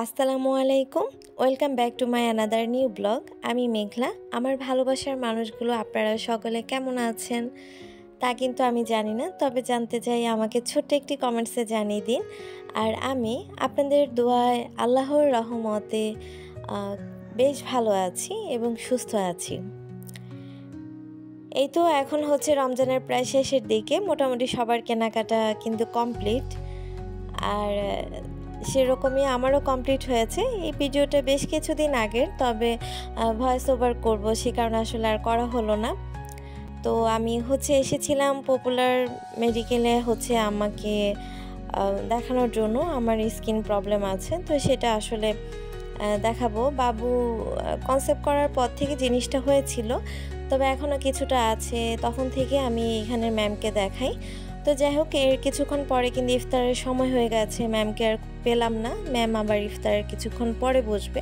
আসসালামু আলাইকুম। Welcome back to my another new blog. আমি মেঘলা। আমার ভালোবাসার মানুষগুলো আপনারা সকলে কেমন আছেন তা কিন্তু আমি জানি না, তবে জানতে চাই আমাকে ছোট্ট একটি কমেন্টসে জানিয়ে দিন। আর আমি আপনাদের দোয়ায় আল্লাহর রহমতে বেশ ভালো আছি এবং সুস্থ আছি। এই তো এখন হচ্ছে রমজানের প্রায় শেষের দিকে, মোটামুটি সবার কেনাকাটা কিন্তু কমপ্লিট। আর সেরকমই আমারও কমপ্লিট হয়েছে। এই ভিডিওটা বেশ কিছুদিন আগের, তবে ভয়েস ওভার করবো সে কারণে আসলে আর করা হলো না। তো আমি এসেছিলাম পপুলার মেডিকেলে আমাকে দেখানোর জন্য। আমার স্কিন প্রবলেম আছে, তো সেটা আসলে দেখাবো। বাবু কনসেপ্ট করার পর থেকে জিনিসটা হয়েছিল, তবে এখনও কিছুটা আছে। তখন থেকে আমি এখানের ম্যামকে দেখাই। তো যাই হোক, এর কিছুক্ষণ পরে কিন্তু ইফতারের সময় হয়ে গেছে, ম্যামকে আর পেলাম না। ম্যাম আবার ইফতারের কিছুক্ষণ পরে বসবে।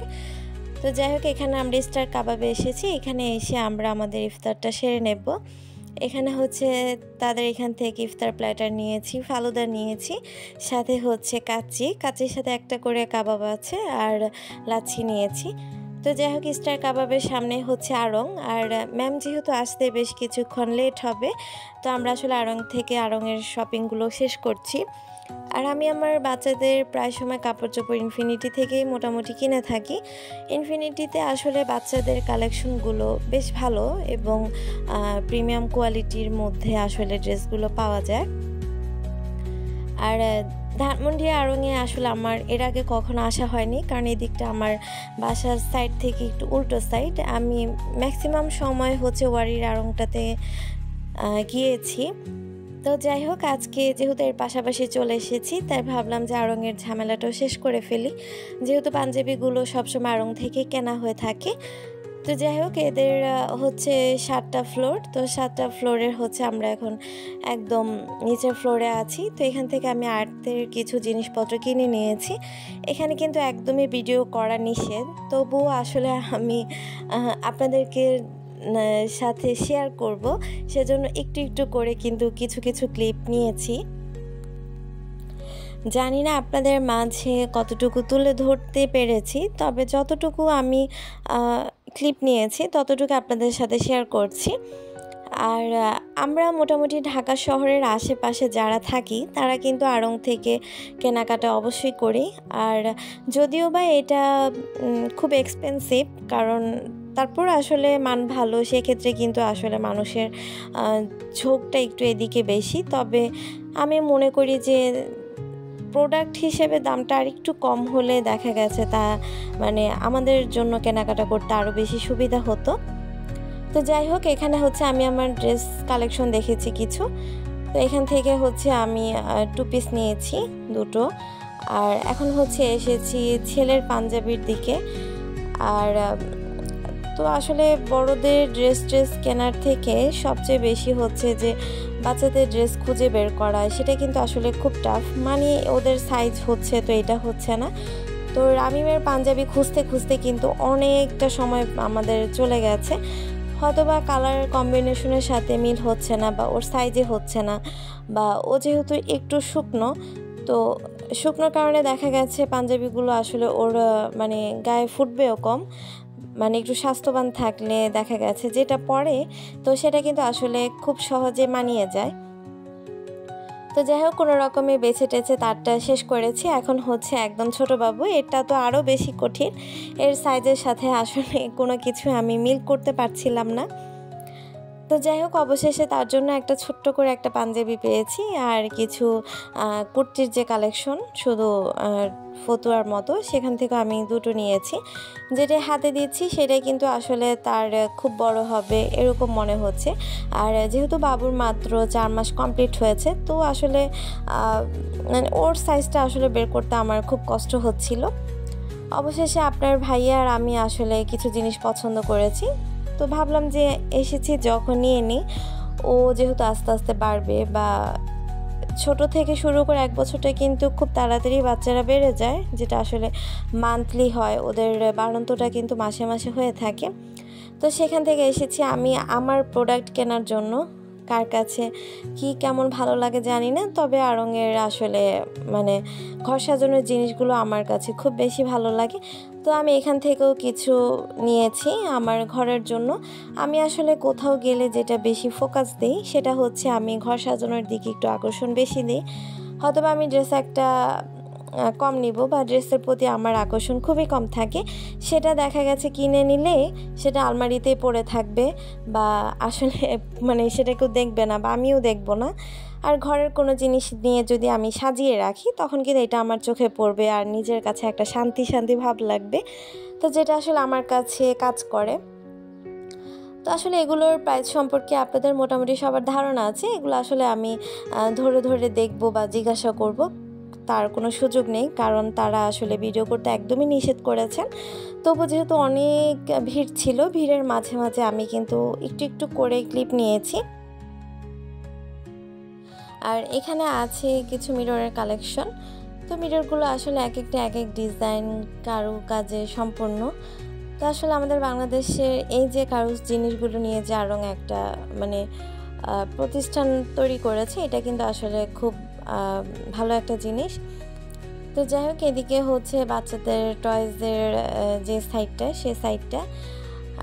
তো যাই হোক, এখানে আমরা স্টার কাবাবে এসেছি। এখানে এসে আমরা আমাদের ইফতারটা সেরে নেব। এখানে তাদের এখান থেকে ইফতার প্ল্যাটার নিয়েছি, ফালুদা নিয়েছি, সাথে কাচ্চির সাথে একটা করে কাবাব আছে, আর লাচ্ছি নিয়েছি। তো যাই হোক, স্টার কাবাবের সামনে আড়ং। আর ম্যাম যেহেতু আসতে বেশ কিছুক্ষণ লেট হবে, তো আমরা আসলে আড়ংয়ের শপিংগুলো শেষ করছি। আর আমি আমার বাচ্চাদের প্রায় সময় কাপড় চোপড় ইনফিনিটি থেকেই মোটামুটি কিনে থাকি। ইনফিনিটিতে আসলে বাচ্চাদের কালেকশনগুলো বেশ ভালো এবং প্রিমিয়াম কোয়ালিটির মধ্যে আসলে ড্রেসগুলো পাওয়া যায়। আর ধানমন্ডি আড়ংয়ে আসলে আমার এর আগে কখনো আসা হয়নি, কারণ এই দিকটা আমার বাসার সাইড থেকে একটু উল্টো সাইড। আমি ম্যাক্সিমাম সময় ওয়ারির আড়ংটাতে গিয়েছি। তো যাই হোক, আজকে যেহেতু এর পাশাপাশি চলে এসেছি, তাই ভাবলাম যে আড়ংয়ের ঝামেলাটাও শেষ করে ফেলি, যেহেতু পাঞ্জাবিগুলো সবসময় আড়ং থেকে কেনা হয়ে থাকে। তো যাই হোক, এদের 7টা ফ্লোর। তো 7টা ফ্লোরের আমরা এখন একদম নিচের ফ্লোরে আছি। তো এখান থেকে আমি আর্টের কিছু জিনিসপত্র কিনে নিয়েছি। এখানে কিন্তু একদমই ভিডিও করা নিষেধ, তবুও আসলে আমি আপনাদেরকে সাথে শেয়ার করব, সেজন্য একটু একটু করে কিন্তু কিছু কিছু ক্লিপ নিয়েছি। জানি না আপনাদের মাঝে কতটুকু তুলে ধরতে পেরেছি, তবে যতটুকু আমি ক্লিপ নিয়েছি ততটুকু আপনাদের সাথে শেয়ার করছি। আর আমরা মোটামুটি ঢাকা শহরের আশেপাশে যারা থাকি তারা কিন্তু আড়ং থেকে কেনাকাটা অবশ্যই করি। আর যদিও বা এটা খুব এক্সপেন্সিভ, কারণ তারপর আসলে মান ভালো, সেক্ষেত্রে কিন্তু আসলে মানুষের ঝোঁকটা একটু এদিকে বেশি। তবে আমি মনে করি যে প্রোডাক্ট হিসেবে দামটা আর একটু কম হলে দেখা গেছে তা আমাদের জন্য কেনাকাটা করতে আরও বেশি সুবিধা হতো। তো যাই হোক, এখানে আমি আমার ড্রেস কালেকশন দেখেছি কিছু। তো এখান থেকে আমি 2 পিস নিয়েছি, 2টো। আর এখন এসেছি ছেলের পাঞ্জাবির দিকে। আর তো আসলে বড়দের ড্রেস কেনার থেকে সবচেয়ে বেশি যে বাচ্চাদের ড্রেস খুঁজে বের করা, সেটা কিন্তু আসলে খুব টাফ। ওদের সাইজ তো এটা না। তো রামিমের পাঞ্জাবি খুঁজতে খুঁজতে কিন্তু অনেকটা সময় আমাদের চলে গেছে। হয়তোবা কালার কম্বিনেশনের সাথে মিল হচ্ছে না, বা ওর সাইজে না, বা ও যেহেতু একটু শুকনো, তো শুকনোর কারণে দেখা গেছে পাঞ্জাবিগুলো আসলে ওর গায়ে ফুটবেও কম। একটু স্বাস্থ্যবান থাকলে দেখা গেছে যেটা পরে, তো সেটা কিন্তু আসলে খুব সহজে মানিয়ে যায়। তো যাই হোক, কোনো রকমে বেছে টেছে তারটা শেষ করেছি। এখন একদম ছোট বাবু, এটা তো আরও বেশি কঠিন। এর সাইজের সাথে আসলে কোনো কিছু আমি মিল করতে পারছিলাম না। তো যাই হোক, অবশেষে তার জন্য একটা ছোট্ট করে একটা পাঞ্জাবি পেয়েছি, আর কিছু কুর্তির যে কালেকশন শুধু ফতুয়ার মতো, সেখান থেকে আমি 2টো নিয়েছি। যেটা হাতে দিচ্ছি সেটাই কিন্তু আসলে তার খুব বড় হবে এরকম মনে হচ্ছে। আর যেহেতু বাবুর মাত্র 4 মাস কমপ্লিট হয়েছে, তো আসলে ওর সাইজটা আসলে বের করতে আমার খুব কষ্ট হচ্ছিল। অবশেষে আপনার ভাইয়া আর আমি আসলে কিছু জিনিস পছন্দ করেছি, তো ভাবলাম যে এসেছি যখন নিয়ে নিই। ও যেহেতু আস্তে আস্তে বাড়বে, বা ছোট থেকে শুরু করে 1 বছরটা কিন্তু খুব তাড়াতাড়ি বাচ্চারা বেড়ে যায়, যেটা আসলে মান্থলি হয়, ওদের বাড়ন্তটা কিন্তু মাসে মাসে হয়ে থাকে। তো সেখান থেকে এসেছি আমি আমার প্রোডাক্ট কেনার জন্য। কার কাছে কি কেমন ভালো লাগে জানি না, তবে আড়ং-এর আসলে মানে ঘর সাজানোর জিনিসগুলো আমার কাছে খুব বেশি ভালো লাগে। তো আমি এখান থেকেও কিছু নিয়েছি আমার ঘরের জন্য। আমি আসলে কোথাও গেলে যেটা বেশি ফোকাস দিই সেটা হচ্ছে আমি ঘর সাজানোর দিকে একটু আকর্ষণ বেশি দিই। হয়তোবা আমি ড্রেস একটা কম নিব বা ড্রেসের প্রতি আমার আকর্ষণ খুবই কম থাকে, সেটা দেখা গেছে কিনে নিলে সেটা আলমারিতেই পড়ে থাকবে বা আসলে মানে সেটা কেউ দেখবে না বা আমিও দেখব না। আর ঘরের কোনো জিনিস নিয়ে যদি আমি সাজিয়ে রাখি তখন কিন্তু এটা আমার চোখে পড়বে আর নিজের কাছে একটা শান্তি শান্তি ভাব লাগবে, তো যেটা আসলে আমার কাছে কাজ করে। তো আসলে এগুলোর প্রাইস সম্পর্কে আপনাদের মোটামুটি সবার ধারণা আছে। এগুলো আসলে আমি ধরে ধরে দেখব বা জিজ্ঞাসা করব, তার কোনো সুযোগ নেই, কারণ তারা আসলে ভিডিও করতে একদমই নিষেধ করেছেন। তবু যেহেতু অনেক ভিড় ছিল, ভিড়ের মাঝে মাঝে আমি কিন্তু একটু একটু করে ক্লিপ নিয়েছি। আর এখানে আছে কিছু মিররের কালেকশন। তো মিররগুলো আসলে এক একটা এক এক ডিজাইন কাজে সম্পূর্ণ। তো আসলে আমাদের বাংলাদেশের এই যে কারুজ জিনিসগুলো নিয়ে যে আড়ং একটা মানে প্রতিষ্ঠান তৈরি করেছে, এটা কিন্তু আসলে খুব ভালো একটা জিনিস। তো যাই হোক, এদিকে হচ্ছে বাচ্চাদের টয়েজের যে সাইডটা সে সাইডটা,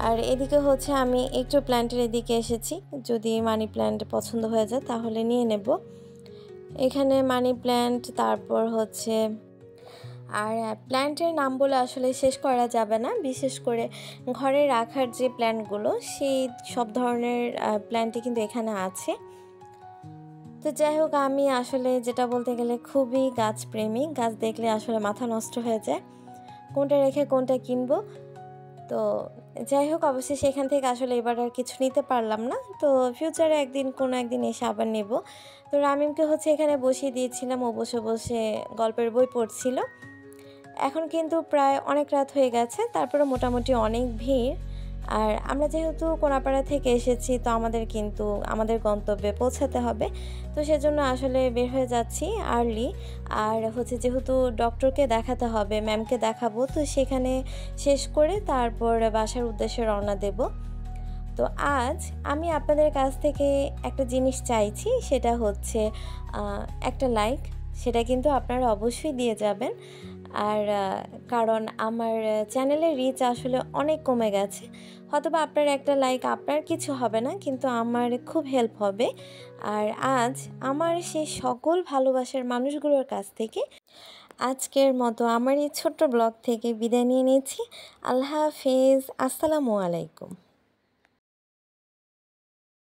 আর এদিকে হচ্ছে আমি একটু প্ল্যান্টের এদিকে এসেছি, যদি মানি প্ল্যান্ট পছন্দ হয়ে যায় তাহলে নিয়ে নেব। এখানে মানি প্ল্যান্ট, তারপর হচ্ছে আর প্ল্যান্টের নাম বলে আসলে শেষ করা যাবে না, বিশেষ করে ঘরে রাখার যে প্ল্যান্টগুলো সেই সব ধরনের প্ল্যান্টই কিন্তু এখানে আছে। তো যাই হোক, আমি আসলে যেটা বলতে গেলে খুবই গাছপ্রেমী, গাছ দেখলে আসলে মাথা নষ্ট হয়ে যায় কোনটা রেখে কোনটা কিনবো। তো যাই হোক, অবশ্যই সেখান থেকে আসলে এবার আর কিছু নিতে পারলাম না, তো ফিউচারে কোনো একদিন এসে আবার নেব। তো রামিমকে হচ্ছে এখানে বসিয়ে দিয়েছিলাম, ও বসে বসে গল্পের বই পড়ছিল। এখন কিন্তু প্রায় অনেক রাত হয়ে গেছে, তারপরে মোটামুটি অনেক ভিড়। আর আমরা যেহেতু কোনাপাড়া থেকে এসেছি, তো আমাদের কিন্তু আমাদের গন্তব্যে পৌঁছাতে হবে, তো সেজন্য আসলে বের হয়ে যাচ্ছি আর্লি। আর হচ্ছে যেহেতু ডক্টরকে দেখাতে হবে, ম্যামকে দেখাবো, তো সেখানে শেষ করে তারপর বাসার উদ্দেশ্যে রওনা দেব। তো আজ আমি আপনাদের কাছ থেকে একটা জিনিস চাইছি, সেটা হচ্ছে একটা লাইক। সেটা কিন্তু আপনারা অবশ্যই দিয়ে যাবেন। আর কারণ আমার চ্যানেলের রিচ আসলে অনেক কমে গেছে। হয়তোবা আপনার একটা লাইক আপনার কিছু হবে না, কিন্তু আমার খুব হেল্প হবে। আর আজ আমার সেই সকল ভালোবাসার মানুষগুলোর কাছ থেকে আজকের মতো আমার এই ছোট্ট ব্লগ থেকে বিদায় নিয়ে নিচ্ছি। আল্লাহ হাফেজ, আসসালামু আলাইকুম।